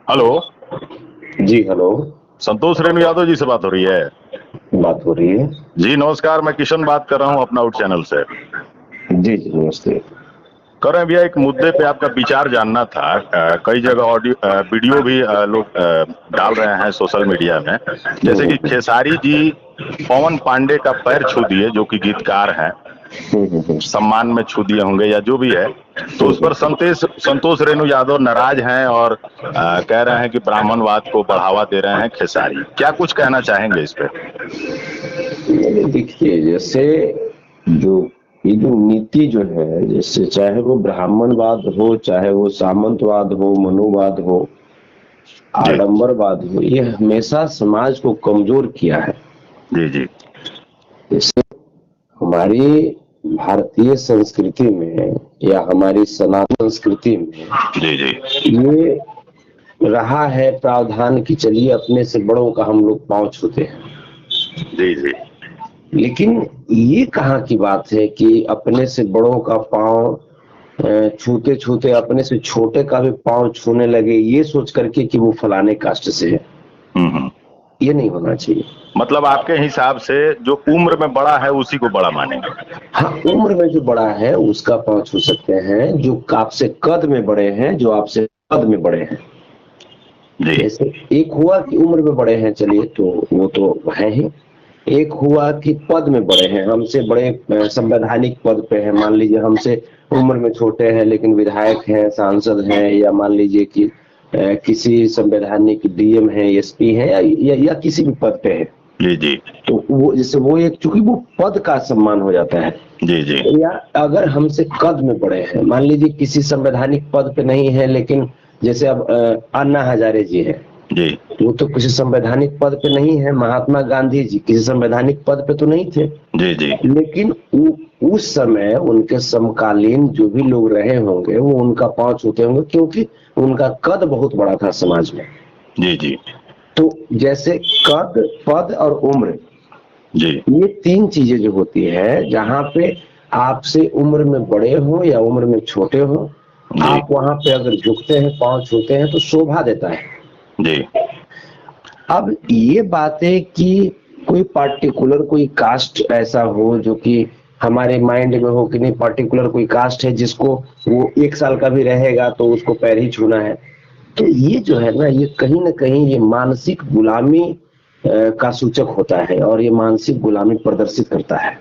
Hello. जी hello. संतोष रेणु यादव जी से बात हो रही है? बात हो रही है। जी नमस्कार, मैं किशन बात कर रहा हूँ अपना आउट चैनल से। जी जी नमस्ते। कर रहे हैं भैया, एक मुद्दे पे आपका विचार जानना था। कई जगह ऑडियो वीडियो भी लोग डाल रहे हैं सोशल मीडिया में, जैसे कि खेसारी जी पवन पांडे का पैर छू दिए, जो कि गीतकार हैं, सम्मान में छू दिए होंगे या जो भी है, तो उस पर संतोष रेणु यादव नाराज हैं और कह रहे हैं कि ब्राह्मणवाद को बढ़ावा दे रहे हैं खेसारी। क्या कुछ कहना चाहेंगे इस पे? देखिए, जैसे जो ये जो नीति जो है, जैसे चाहे वो ब्राह्मणवाद हो, चाहे वो सामंतवाद हो, मनुवाद हो, आडंबरवाद हो, ये हमेशा समाज को कमजोर किया है। जी जी। जैसे हमारी भारतीय संस्कृति में या हमारी सनातन संस्कृति में जी जी। ये रहा है प्रावधान कि चलिए अपने से बड़ों का हम लोग पांव छूते हैं। जी जी। लेकिन ये कहाँ की बात है कि अपने से बड़ों का पांव छूते छूते अपने से छोटे का भी पांव छूने लगे, ये सोच करके कि वो फलाने कास्ट से है। ये नहीं होना चाहिए। मतलब आपके हिसाब से जो उम्र में बड़ा है उसी को बड़ा मानेंगे? हाँ, उम्र में जो बड़ा है उसका पांव छू सकते हैं, जो आपसे कद में बड़े हैं, जो आपसे पद में बड़े हैं। जैसे एक हुआ कि उम्र में बड़े हैं, चलिए तो वो तो है ही। एक हुआ कि पद में बड़े हैं, हमसे बड़े संवैधानिक पद पे हैं, मान लीजिए हमसे उम्र में छोटे हैं लेकिन विधायक हैं, सांसद हैं, या मान लीजिए कि किसी संवैधानिक डीएम है, एसपी है, या किसी भी पद पे है। जी जी। तो वो जैसे वो एक, चूंकि वो पद का सम्मान हो जाता है। जी जी। या अगर हमसे कद में बड़े हैं, मान लीजिए किसी संवैधानिक पद पे नहीं है, लेकिन जैसे अब अन्ना हजारे जी है, जी। वो तो किसी संवैधानिक पद पे नहीं है। महात्मा गांधी जी किसी संवैधानिक पद पे तो नहीं थे। जी जी। लेकिन उस समय उनके समकालीन जो भी लोग रहे होंगे वो उनका पांव छूते होंगे, क्योंकि उनका कद बहुत बड़ा था समाज में। जी जी। तो जैसे कद, पद और उम्र, जी, ये तीन चीजें जो होती है, जहाँ पे आपसे उम्र में बड़े हो या उम्र में छोटे हो, आप वहां पे अगर झुकते हैं, पांव छूते हैं, तो शोभा देता है। जी। अब ये बातें कि कोई पार्टिकुलर कोई कास्ट ऐसा हो जो कि हमारे माइंड में हो कि नहीं, पर्टिकुलर कोई कास्ट है जिसको वो 1 साल का भी रहेगा तो उसको पैर ही छूना है, तो ये जो है ना, ये कहीं ना कहीं ये मानसिक गुलामी का सूचक होता है, और ये मानसिक गुलामी प्रदर्शित करता है,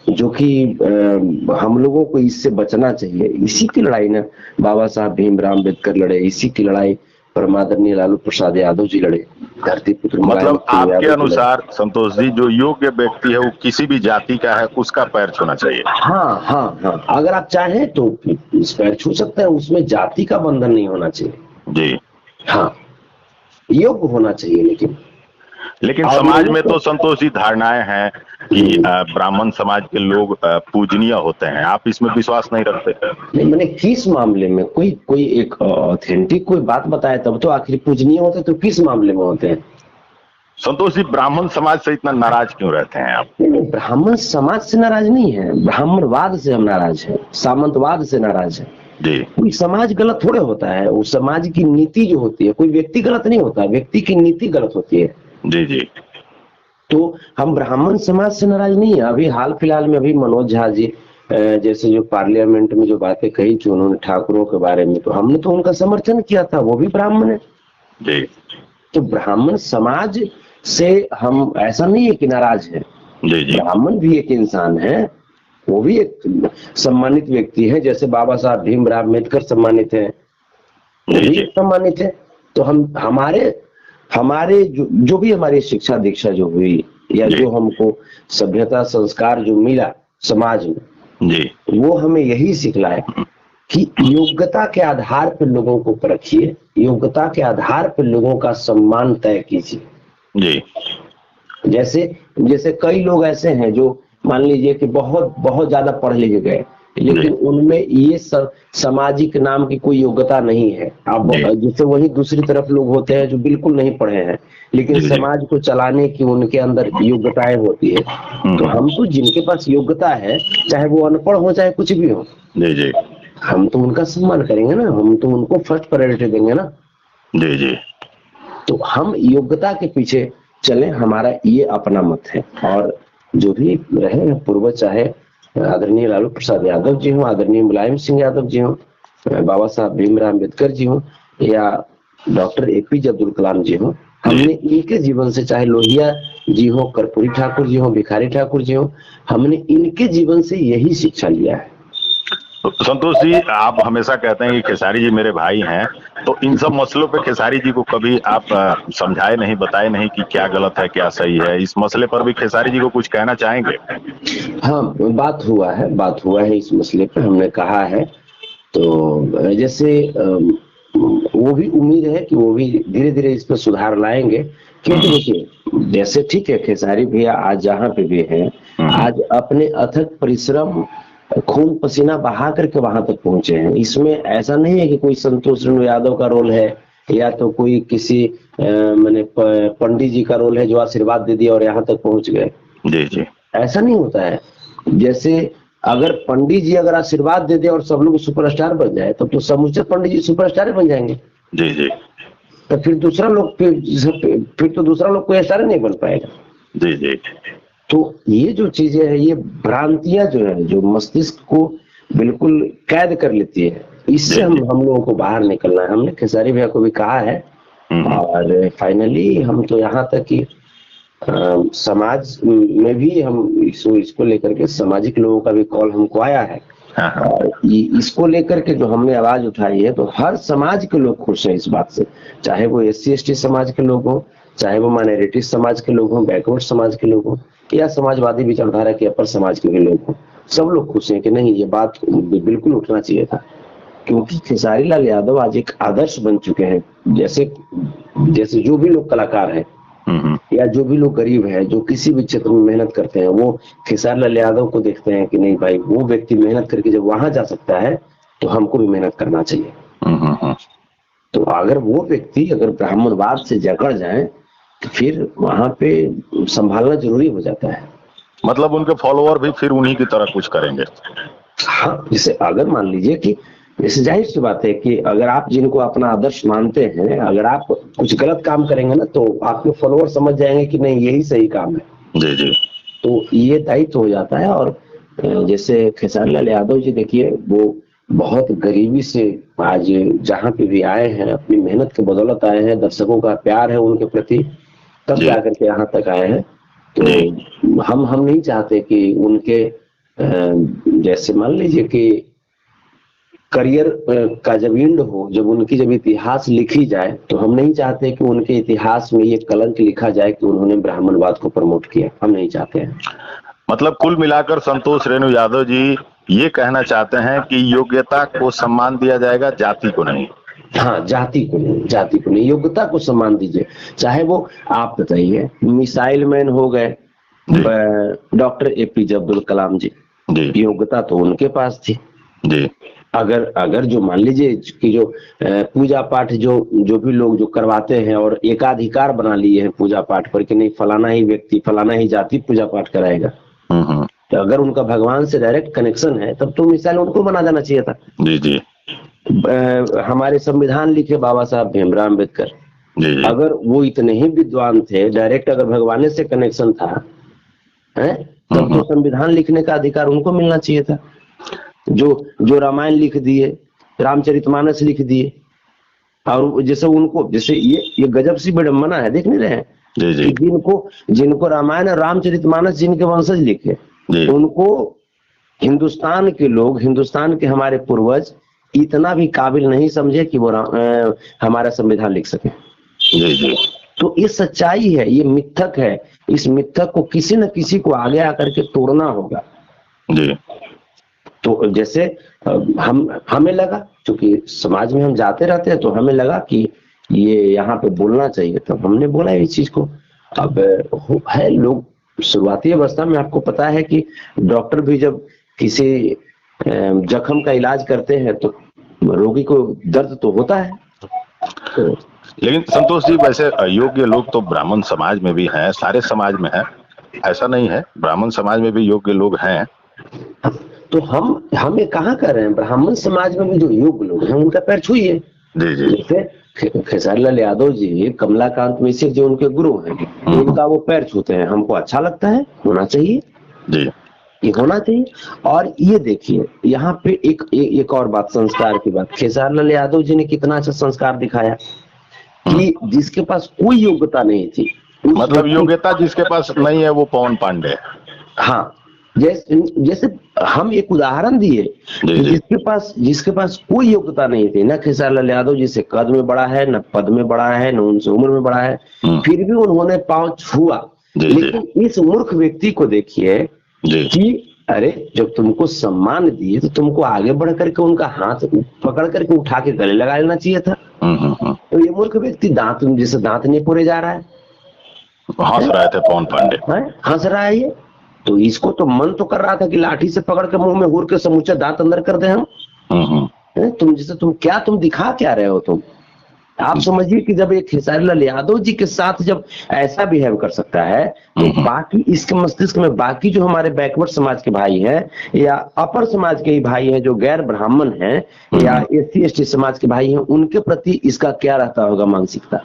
जो कि हम लोगों को इससे बचना चाहिए। इसी की लड़ाई ना बाबा साहब भीमराव अम्बेडकर लड़े, इसी की लड़ाई परमादरणीय लालू प्रसाद यादव जी लड़े, धरती पुत्र मतलब आपके अनुसार संतोष जी, जो योग्य व्यक्ति है वो किसी भी जाति का है, उसका पैर छूना चाहिए? हाँ हाँ हाँ, अगर आप चाहें तो इस पैर छू सकते हैं, उसमें जाति का बंधन नहीं होना चाहिए। जी। हाँ, योग्य होना चाहिए। लेकिन समाज में तो संतोष जी धारणाएं हैं कि ब्राह्मण समाज के लोग पूजनीय होते हैं, आप इसमें विश्वास नहीं रखते? नहीं, मैंने किस मामले में कोई एक ऑथेंटिक कोई बात बताया तब तो आखिर पूजनीय होते, तो किस मामले में होते हैं? संतोष जी, ब्राह्मण समाज से इतना नाराज क्यों रहते हैं आप? नहीं, ब्राह्मण समाज से नाराज नहीं है, ब्राह्मणवाद से हम नाराज है, सामंतवाद से नाराज है। जी। कोई समाज गलत थोड़े होता है, उस समाज की नीति जो होती है, कोई व्यक्ति गलत नहीं होता, व्यक्ति की नीति गलत होती है। जी जी। तो हम ब्राह्मण समाज से नाराज नहीं है। अभी हाल फिलहाल में अभी मनोज झा जी जैसे जो पार्लियामेंट में जो बातें कही थी उन्होंने ठाकुरों के बारे में, तो हमने तो उनका समर्थन किया था, वो भी ब्राह्मण है। जी। तो ब्राह्मण समाज से हम ऐसा नहीं है कि नाराज है। जी जी। ब्राह्मण भी एक इंसान है, वो भी एक सम्मानित व्यक्ति है, जैसे बाबा साहब भीमराव अम्बेडकर सम्मानित है, वो भी सम्मानित है। तो हम हमारे जो भी हमारी शिक्षा दीक्षा जो हुई, या जो हमको सभ्यता संस्कार जो मिला समाज में जी, वो हमें यही सिखलाए कि योग्यता के आधार पर लोगों को परखिए, योग्यता के आधार पर लोगों का सम्मान तय कीजिए जी। जैसे कई लोग ऐसे हैं जो मान लीजिए कि बहुत बहुत ज्यादा पढ़ लिखे गए, लेकिन उनमें ये सामाजिक नाम की कोई योग्यता नहीं है। अब जैसे वही दूसरी तरफ लोग होते हैं जो बिल्कुल नहीं पढ़े हैं, लेकिन समाज को चलाने की उनके अंदर योग्यताएं होती है। तो हम तो जिनके पास योग्यता है, चाहे वो अनपढ़ हो चाहे कुछ भी हो, जी जी, हम तो उनका सम्मान करेंगे ना, हम तो उनको फर्स्ट प्रायोरिटी देंगे ना। जी जी। तो हम योग्यता के पीछे चले, हमारा ये अपना मत है। और जो भी रहे पूर्वज, चाहे आदरणीय लालू प्रसाद यादव जी हो, आदरणीय मुलायम सिंह यादव जी हो, बाबा साहब भीमराव अम्बेडकर जी हो, या डॉक्टर एपीजे अब्दुल कलाम जी हो, हमने इनके जीवन से, चाहे लोहिया जी हो, कर्पूरी ठाकुर जी हो, भिखारी ठाकुर जी हो, हमने इनके जीवन से यही शिक्षा लिया है। तो संतोष जी, आप हमेशा कहते हैं कि खेसारी जी मेरे भाई हैं, तो इन सब मसलों पे खेसारी जी को कभी आप समझाए नहीं, बताए नहीं कि क्या गलत है क्या सही है? इस मसले पर भी खेसारी जी को कुछ कहना चाहेंगे? हाँ, बात हुआ है इस मसले पे, हमने कहा है। तो जैसे वो भी उम्मीद है कि वो भी धीरे धीरे इस पर सुधार लाएंगे। क्योंकि देखिए, जैसे ठीक है, खेसारी भैया आज जहाँ पे भी हैं, आज अपने अथक परिश्रम, खून पसीना बहा करके वहां तक पहुंचे हैं। इसमें ऐसा नहीं है कि कोई संतोष रेणु यादव का रोल है, या तो कोई किसी मैंने पंडित जी का रोल है जो आशीर्वाद दे दिया और यहाँ तक पहुंच गए। जी जी। ऐसा नहीं होता है। जैसे अगर पंडित जी अगर आशीर्वाद दे दे और सब लोग सुपरस्टार बन जाए, तब तो समूचे पंडित जी सुपरस्टार बन जाएंगे। जी जी। तो फिर दूसरा लोग, फिर तो दूसरा लोग कोई स्टार नहीं बन पाएगा। जी जी। तो ये जो चीजें हैं, ये भ्रांतियां जो है, जो मस्तिष्क को बिल्कुल कैद कर लेती है, इससे हम लोगों को बाहर निकलना है। हमने खेसारी भैया को भी कहा है, और फाइनली हम तो यहाँ तक कि समाज में भी हम इसको लेकर के सामाजिक लोगों का भी कॉल हमको आया है। और इसको लेकर के जो हमने आवाज उठाई है, तो हर समाज के लोग खुश हैं इस बात से, चाहे वो SC/ST समाज के लोग हो, चाहे वो माइनॉरिटी समाज के लोग हो, बैकवर्ड समाज के लोग हो, या समाजवादी विचारधारा के अपर समाज के भी लोग हो। सब लोग खुश हैं कि नहीं, ये बात बिल्कुल उठना चाहिए था। क्योंकि खेसारी लाल यादव आज एक आदर्श बन चुके हैं। जैसे जो भी लोग कलाकार हैं, या जो भी लोग गरीब है, जो किसी भी क्षेत्र में मेहनत करते हैं, वो खेसारी लाल यादव को देखते हैं कि नहीं भाई, वो व्यक्ति मेहनत करके जब वहां जा सकता है, तो हमको भी मेहनत करना चाहिए। तो अगर वो व्यक्ति अगर ब्राह्मणवाद से जकड़ जाए, तो फिर वहां पे संभालना जरूरी हो जाता है। मतलब उनके फॉलोअर भी फिर उन्हीं की तरह कुछ करेंगे। हाँ, जैसे अगर मान लीजिए कि, जैसे जाहिर सी बात है कि अगर आप जिनको अपना आदर्श मानते हैं, अगर आप कुछ गलत काम करेंगे ना, तो आपके फॉलोअर समझ जाएंगे कि नहीं, यही सही काम है। जी जी। तो ये दायित्व हो जाता है। और जैसे खेसारी लाल यादव जी, देखिए वो बहुत गरीबी से आज जहाँ पे भी आए हैं, अपनी मेहनत के बदौलत आए हैं, दर्शकों का प्यार है उनके प्रति, तब जाकर के यहाँ तक आए हैं। तो हम नहीं चाहते कि उनके जैसे मान लीजिए कि करियर का जब एंड हो, जब इतिहास लिखी जाए, तो हम नहीं चाहते कि उनके इतिहास में ये कलंक लिखा जाए कि उन्होंने ब्राह्मणवाद को प्रमोट किया। हम नहीं चाहते हैं। मतलब कुल मिलाकर संतोष रेणु यादव जी ये कहना चाहते हैं कि योग्यता को सम्मान दिया जाएगा, जाति को नहीं। हाँ, जाति को नहीं, योग्यता को सम्मान दीजिए। चाहे वो, आप बताइए, मिसाइल मैन हो गए डॉक्टर APJ अब्दुल कलाम जी, योग्यता तो उनके पास थी जी। अगर जो मान लीजिए कि जो पूजा पाठ जो भी लोग जो करवाते हैं और एकाधिकार बना लिए हैं पूजा पाठ पर कि नहीं, फलाना ही व्यक्ति, फलाना ही जाति पूजा पाठ कराएगा, तो अगर उनका भगवान से डायरेक्ट कनेक्शन है, तब तो मिसाइल उनको बना देना चाहिए था। जी जी। हमारे संविधान लिखे बाबा साहब भीमराव अम्बेडकर, अगर वो इतने ही विद्वान थे, डायरेक्ट अगर भगवान से कनेक्शन था, तब तो संविधान लिखने का अधिकार उनको मिलना चाहिए था। जो रामायण लिख दिए, रामचरितमानस लिख दिए, और जैसे ये गजब सी विडंबना है, देख नहीं रहे हैं जी जी। जिनको रामायण और रामचरितमानस जिनके वंशज लिखे, उनको हिंदुस्तान के लोग, हिंदुस्तान के हमारे पूर्वज इतना भी काबिल नहीं समझे कि वो हमारा संविधान लिख सके। जी जी। तो ये सच्चाई है, ये मिथक है। इस मिथक को किसी न किसी को आगे आकर के तोड़ना होगा जी। तो जैसे हमें लगा, क्योंकि समाज में हम जाते रहते हैं, तो हमें लगा कि ये यहाँ पे बोलना चाहिए, तो हमने बोला इस चीज को। अब है लोग शुरुआती अवस्था में, आपको पता है कि डॉक्टर भी जब किसी जख्म का इलाज करते हैं, तो रोगी को दर्द तो होता है। तो लेकिन संतोष जी, वैसे योग्य लोग तो ब्राह्मण समाज में भी हैं, सारे समाज में हैं, ऐसा नहीं है, ब्राह्मण समाज में भी योग्य लोग हैं। तो हम ये कहाँ कर रहे हैं, ब्राह्मण समाज में भी जो योग्य लोग हैं उनका पैर छुइए। जी जी जैसे खेसारी लाल यादव जी, कमलाकांत मिश्र जो उनके गुरु हैं, उनका वो पैर छूते हैं, हमको अच्छा लगता है, होना चाहिए जी ये होना चाहिए। और ये देखिए यहाँ पे एक और बात, संस्कार की बात, खेसारी लाल यादव जी ने कितना अच्छा संस्कार दिखाया कि जिसके पास कोई योग्यता नहीं थी, मतलब योग्यता जिसके पास नहीं है वो पवन पांडे। हाँ, जैसे हम एक उदाहरण दिए जी कि जी जिसके पास कोई योग्यता नहीं थी, ना खेसारी लाल यादव जी से कद में बड़ा है, न पद में बड़ा है, न उनसे उम्र में बड़ा है, फिर भी उन्होंने पांव छुआ। जी लेकिन इस मूर्ख व्यक्ति को देखिए जी कि अरे जब तुमको सम्मान दिए तो तुमको आगे बढ़ करके उनका हाथ पकड़ करके उठा के गले लगा लेना चाहिए था। तो ये मूर्ख व्यक्ति जैसे दांत नहीं पोड़े जा रहा है, हंस रहे थे पवन पांडे, हंस रहा है ये। तो इसको तो मन तो कर रहा था कि लाठी से पकड़ के मुंह में हुर के समूचा दांत अंदर कर दे हम। तुम दिखा क्या रहे हो तुम? आप समझिए कि जब एक खेसारी लाल यादव जी के साथ जब ऐसा बिहेव कर सकता है, तो बाकी इसके मस्तिष्क में बाकी जो हमारे बैकवर्ड समाज के भाई हैं या अपर समाज के ही भाई हैं, जो गैर ब्राह्मण हैं या SC ST समाज के भाई हैं, उनके प्रति इसका क्या रहता होगा मानसिकता।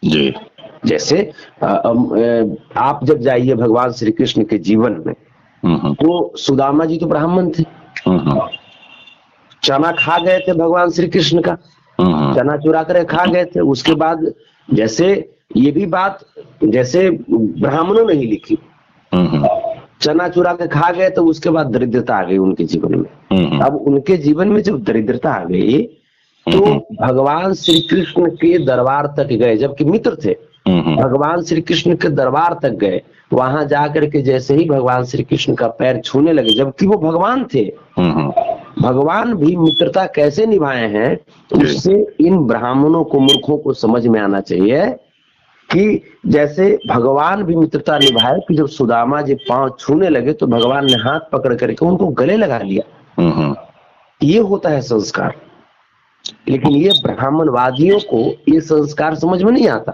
जी जैसे आप जब जाइए भगवान श्री कृष्ण के जीवन में, तो सुदामा जी तो ब्राह्मण थे, चना खा गए थे भगवान श्री कृष्ण का, चना चुरा कर खा गए थे। उसके बाद जैसे ये भी बात जैसे ब्राह्मणों ने ही लिखी, चना चुरा के खा गए तो उसके बाद दरिद्रता आ गई उनके जीवन में। अब उनके जीवन में जब दरिद्रता आ गई तो भगवान श्री कृष्ण के दरबार तक गए, जबकि मित्र थे, भगवान श्री कृष्ण के दरबार तक गए। वहां जाकर के जैसे ही भगवान श्री कृष्ण का पैर छूने लगे, जबकि वो भगवान थे, भगवान भी मित्रता कैसे निभाए हैं, उससे इन ब्राह्मणों को, मूर्खों को समझ में आना चाहिए कि जैसे भगवान भी मित्रता निभाए कि जब सुदामा जी पांव छूने लगे तो भगवान ने हाथ पकड़ करके उनको गले लगा लिया। ये होता है संस्कार। लेकिन ये ब्राह्मणवादियों को ये संस्कार समझ में नहीं आता।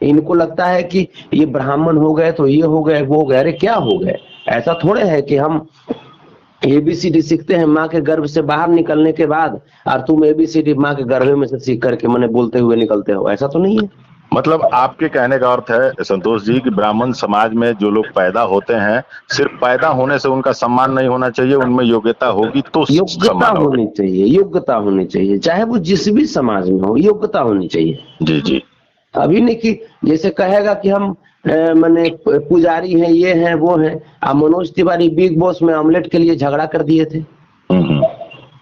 इनको लगता है कि ये ब्राह्मण हो गए तो ये हो गए, वो हो गए। अरे क्या हो गए? ऐसा थोड़े है कि हम ABCD सीखते हैं माँ के गर्भ से बाहर निकलने के बाद, और तुम ABCD माँ के गर्भ में से सीख करके मैंने बोलते हुए निकलते हो, ऐसा तो नहीं है। मतलब आपके कहने का अर्थ है संतोष जी कि ब्राह्मण समाज में जो लोग पैदा होते हैं, सिर्फ पैदा होने से उनका सम्मान नहीं होना चाहिए, उनमें योग्यता होगी तो योग्यता होनी चाहिए, योग्यता होनी चाहिए, चाहे वो जिस भी समाज में हो, योग्यता होनी चाहिए। जी जी। अभी नहीं कि जैसे कहेगा कि हम मैंने पुजारी हैं, ये हैं वो हैं। अब मनोज तिवारी बिग बॉस में ऑमलेट के लिए झगड़ा कर दिए थे।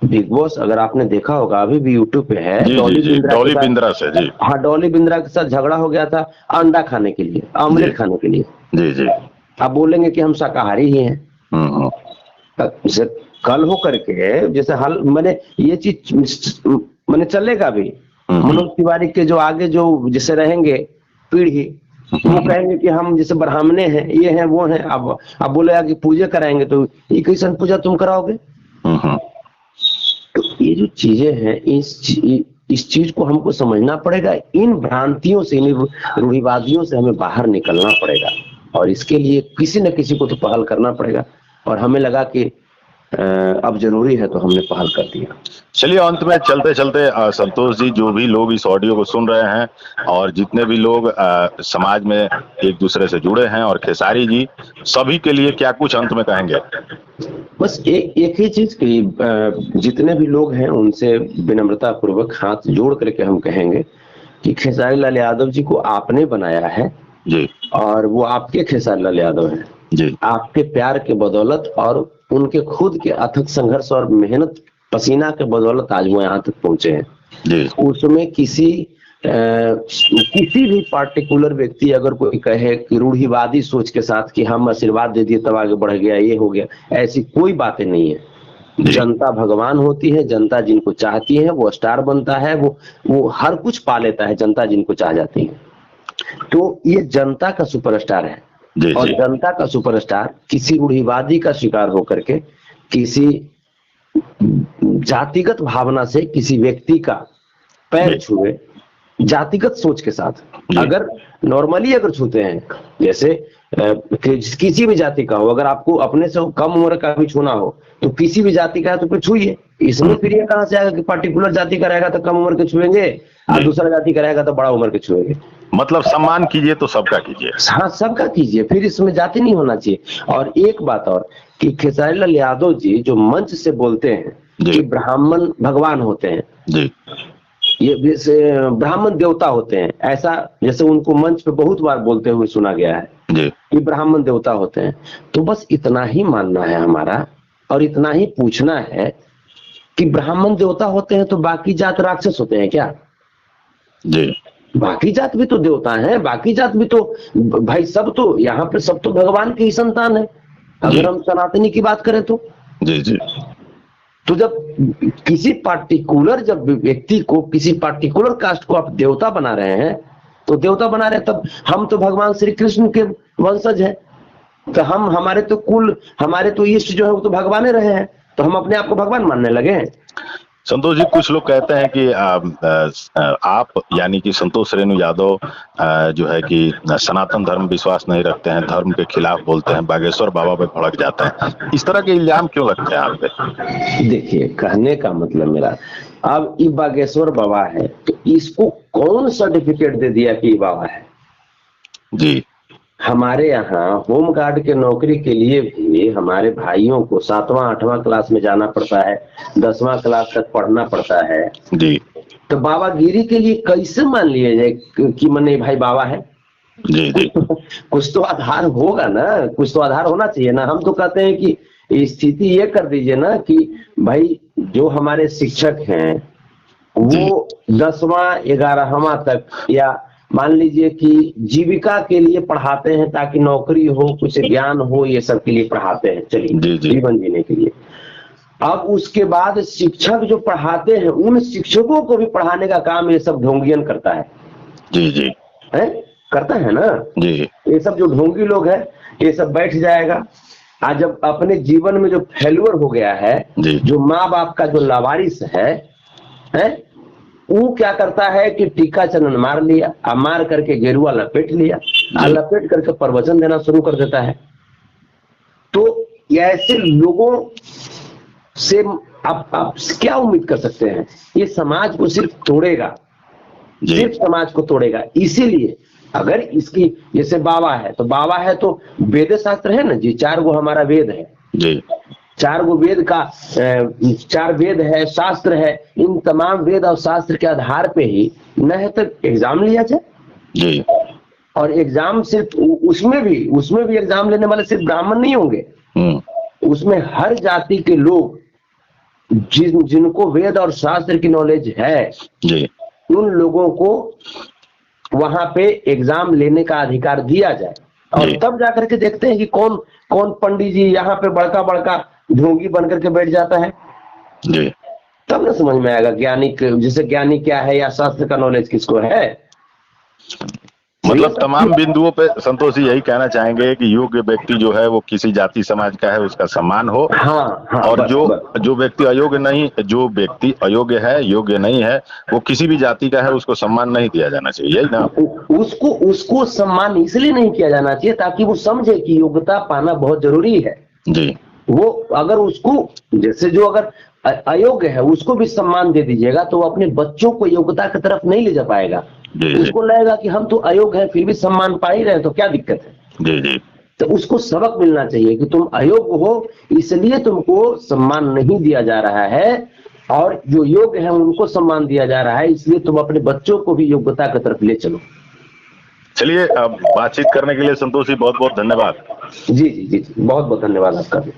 बिग बॉस अगर आपने देखा होगा, अभी भी यूट्यूब पे है, डॉली बिंद्रा से। जी हाँ, डॉली बिंद्रा के साथ झगड़ा हो गया था अंडा खाने के लिए, ऑमलेट खाने के लिए। जी जी। आप बोलेंगे कि हम शाकाहारी ही हैं। जैसे कल हो करके जैसे हल मैंने ये चीज मैंने चलेगा भी, मनोज तिवारी के जो आगे जो जैसे रहेंगे पीढ़ी, वो कहेंगे कि हम जैसे ब्राह्मणे हैं, ये हैं वो हैं। अब बोलेगा कि पूजा कराएंगे, तो ये कैसन पूजा तुम कराओगे? तो ये जो चीजें हैं, इस चीज को हमको समझना पड़ेगा। इन भ्रांतियों से, इन रूढ़िवादियों से हमें बाहर निकलना पड़ेगा, और इसके लिए किसी न किसी को तो पहल करना पड़ेगा। और हमें लगा कि अब जरूरी है, तो हमने पहल कर दिया। चलिए, अंत में चलते चलते संतोष जी, जो भी लोग इस ऑडियो को सुन रहे हैं और जितने भी लोग समाज में एक दूसरे से जुड़े हैं, और खेसारी जी, सभी के लिए क्या कुछ अंत में कहेंगे? बस एक ही चीज की, जितने भी लोग हैं उनसे विनम्रता पूर्वक हाथ जोड़ करके हम कहेंगे कि खेसारी लाल यादव जी को आपने बनाया है जी, और वो आपके खेसारी लाल यादव हैं जी। आपके प्यार के बदौलत और उनके खुद के अथक संघर्ष और मेहनत पसीना के बदौलत आज वो यहाँ तक पहुंचे हैं जी। उसमें किसी भी पार्टिकुलर व्यक्ति अगर कोई कहे कि रूढ़िवादी सोच के साथ कि हम आशीर्वाद दे दिए तब आगे बढ़ गया, ये हो गया, ऐसी कोई बातें नहीं है। जनता भगवान होती है, जनता जिनको चाहती है वो स्टार बनता है, वो हर कुछ पा लेता है, जनता जिनको चाह जाती है। तो ये जनता का सुपरस्टार है जी, और जी। जनता का सुपरस्टार किसी रूढ़िवादी का शिकार होकर के, किसी जातिगत भावना से किसी व्यक्ति का पैर छुए, जातिगत सोच के साथ, अगर नॉर्मली अगर छूते हैं, जैसे किसी भी जाति का हो, अगर आपको अपने से कम उम्र का भी छूना हो तो किसी भी जाति का है तो फिर छूइए। इसमें फिर ये कहां से आएगा कि पर्टिकुलर जाति का रहेगा तो कम उम्र के छुएंगे और दूसरा जाति का रहेगा तो बड़ा उम्र के छुएंगे। मतलब सम्मान कीजिए तो सबका कीजिए। हाँ, सबका कीजिए, फिर इसमें जाति नहीं होना चाहिए। और एक बात और कि खेसारी लाल यादव जी जो मंच से बोलते हैं कि ब्राह्मण भगवान होते हैं जी, ये ब्राह्मण देवता होते हैं, ऐसा जैसे उनको मंच पे बहुत बार बोलते हुए सुना गया है जी, कि ब्राह्मण देवता होते हैं, तो बस इतना ही मानना है हमारा और इतना ही पूछना है कि ब्राह्मण देवता होते हैं तो बाकी जात राक्षस होते हैं क्या? जी, बाकी जात भी तो देवता हैं, बाकी जात भी तो भाई, सब तो यहाँ पे सब तो भगवान की ही संतान है अगर हम सनातनी की बात करें तो। जी, जी, तो जब किसी पार्टिकुलर जब व्यक्ति को, किसी पार्टिकुलर कास्ट को आप देवता बना रहे हैं तो देवता बना रहे हैं, तब हम तो भगवान श्री कृष्ण के वंशज हैं, तो हमारे तो कुल, हमारे तो इष्ट जो है वो तो भगवान रहे हैं, तो हम अपने आप को भगवान मानने लगे हैं। संतोष जी, कुछ लोग कहते हैं कि आप यानी कि संतोष रेणु यादव जो है कि सनातन धर्म विश्वास नहीं रखते हैं, धर्म के खिलाफ बोलते हैं, बागेश्वर बाबा पे भड़क जाते हैं, इस तरह के इल्जाम क्यों लगते हैं आप पे? देखिए, कहने का मतलब मेरा, अब ये बागेश्वर बाबा है तो इसको कौन सर्टिफिकेट दे दिया कि ये बाबा है? जी, हमारे यहाँ होम गार्ड के नौकरी के लिए भी हमारे भाइयों को 7वां 8वां क्लास में जाना पड़ता है, 10वां क्लास तक पढ़ना पड़ता है जी, तो बाबागिरी के लिए कैसे मान लिया जाए कि मने भाई बाबा है? जी, जी, कुछ तो आधार होगा ना, कुछ तो आधार होना चाहिए ना। हम तो कहते हैं कि स्थिति ये कर दीजिए ना कि भाई जो हमारे शिक्षक हैं वो 10वां 11वां तक, या मान लीजिए कि जीविका के लिए पढ़ाते हैं ताकि नौकरी हो, कुछ ज्ञान हो, ये सब के लिए पढ़ाते हैं, चलिए जीवन जीने के लिए। अब उसके बाद शिक्षक जो पढ़ाते हैं उन शिक्षकों को भी पढ़ाने का काम ये सब ढोंगियन करता है। जी, जी, है, करता है ना जी, ये सब जो ढोंगी लोग है, ये सब बैठ जाएगा। आज जब अपने जीवन में जो फेल्यूर हो गया है, जो माँ बाप का जो लावारिस है, वो क्या करता है कि टीका चंदन मार लिया, मार करके गेरुआ लपेट लिया, लपेट करके प्रवचन देना शुरू कर देता है। तो ऐसे लोगों से आप क्या उम्मीद कर सकते हैं? ये समाज को सिर्फ तोड़ेगा, सिर्फ समाज को तोड़ेगा। इसीलिए अगर इसकी, जैसे बाबा है तो बाबा है तो वेद शास्त्र है ना जी, 4 गो हमारा वेद है जी, 4 गो वेद का 4 वेद है, शास्त्र है, इन तमाम वेद और शास्त्र के आधार पे ही न है तो एग्जाम लिया जाए जी। और एग्जाम सिर्फ उसमें भी एग्जाम लेने वाले सिर्फ ब्राह्मण नहीं होंगे, उसमें हर जाति के लोग जिनको वेद और शास्त्र की नॉलेज है जी, उन लोगों को वहां पे एग्जाम लेने का अधिकार दिया जाए। और तब जाकर के देखते हैं कि कौन कौन पंडित जी यहाँ पे बड़का बड़का ढोंगी बनकर के बैठ जाता है जी, तब ना समझ में आएगा ज्ञानी, जैसे ज्ञानी क्या है या शास्त्र का नॉलेज किसको है। मतलब तमाम बिंदुओं पे संतोष जी यही कहना चाहेंगे कि योग्य व्यक्ति जो है वो किसी जाति समाज का है, उसका सम्मान हो। हाँ, और जो व्यक्ति अयोग्य नहीं, जो व्यक्ति अयोग्य है, योग्य नहीं है, वो किसी भी जाति का है, उसको सम्मान नहीं दिया जाना चाहिए, यही ना? उसको सम्मान इसलिए नहीं किया जाना चाहिए ताकि वो समझे कि योग्यता पाना बहुत जरूरी है जी। वो अगर उसको, जैसे जो अगर अयोग्य है उसको भी सम्मान दे दीजिएगा तो वो अपने बच्चों को योग्यता की तरफ नहीं ले जा पाएगा। उसको लगेगा कि हम तो अयोग्य हैं फिर भी सम्मान पा ही रहे हैं तो क्या दिक्कत है जी जी। तो उसको सबक मिलना चाहिए कि तुम अयोग्य हो इसलिए तुमको सम्मान नहीं दिया जा रहा है, और जो योग्य है उनको सम्मान दिया जा रहा है, इसलिए तुम अपने बच्चों को भी योग्यता की तरफ ले चलो। चलिए, बातचीत करने के लिए संतोष जी बहुत बहुत धन्यवाद। जी जी जी, बहुत बहुत धन्यवाद आपका भी।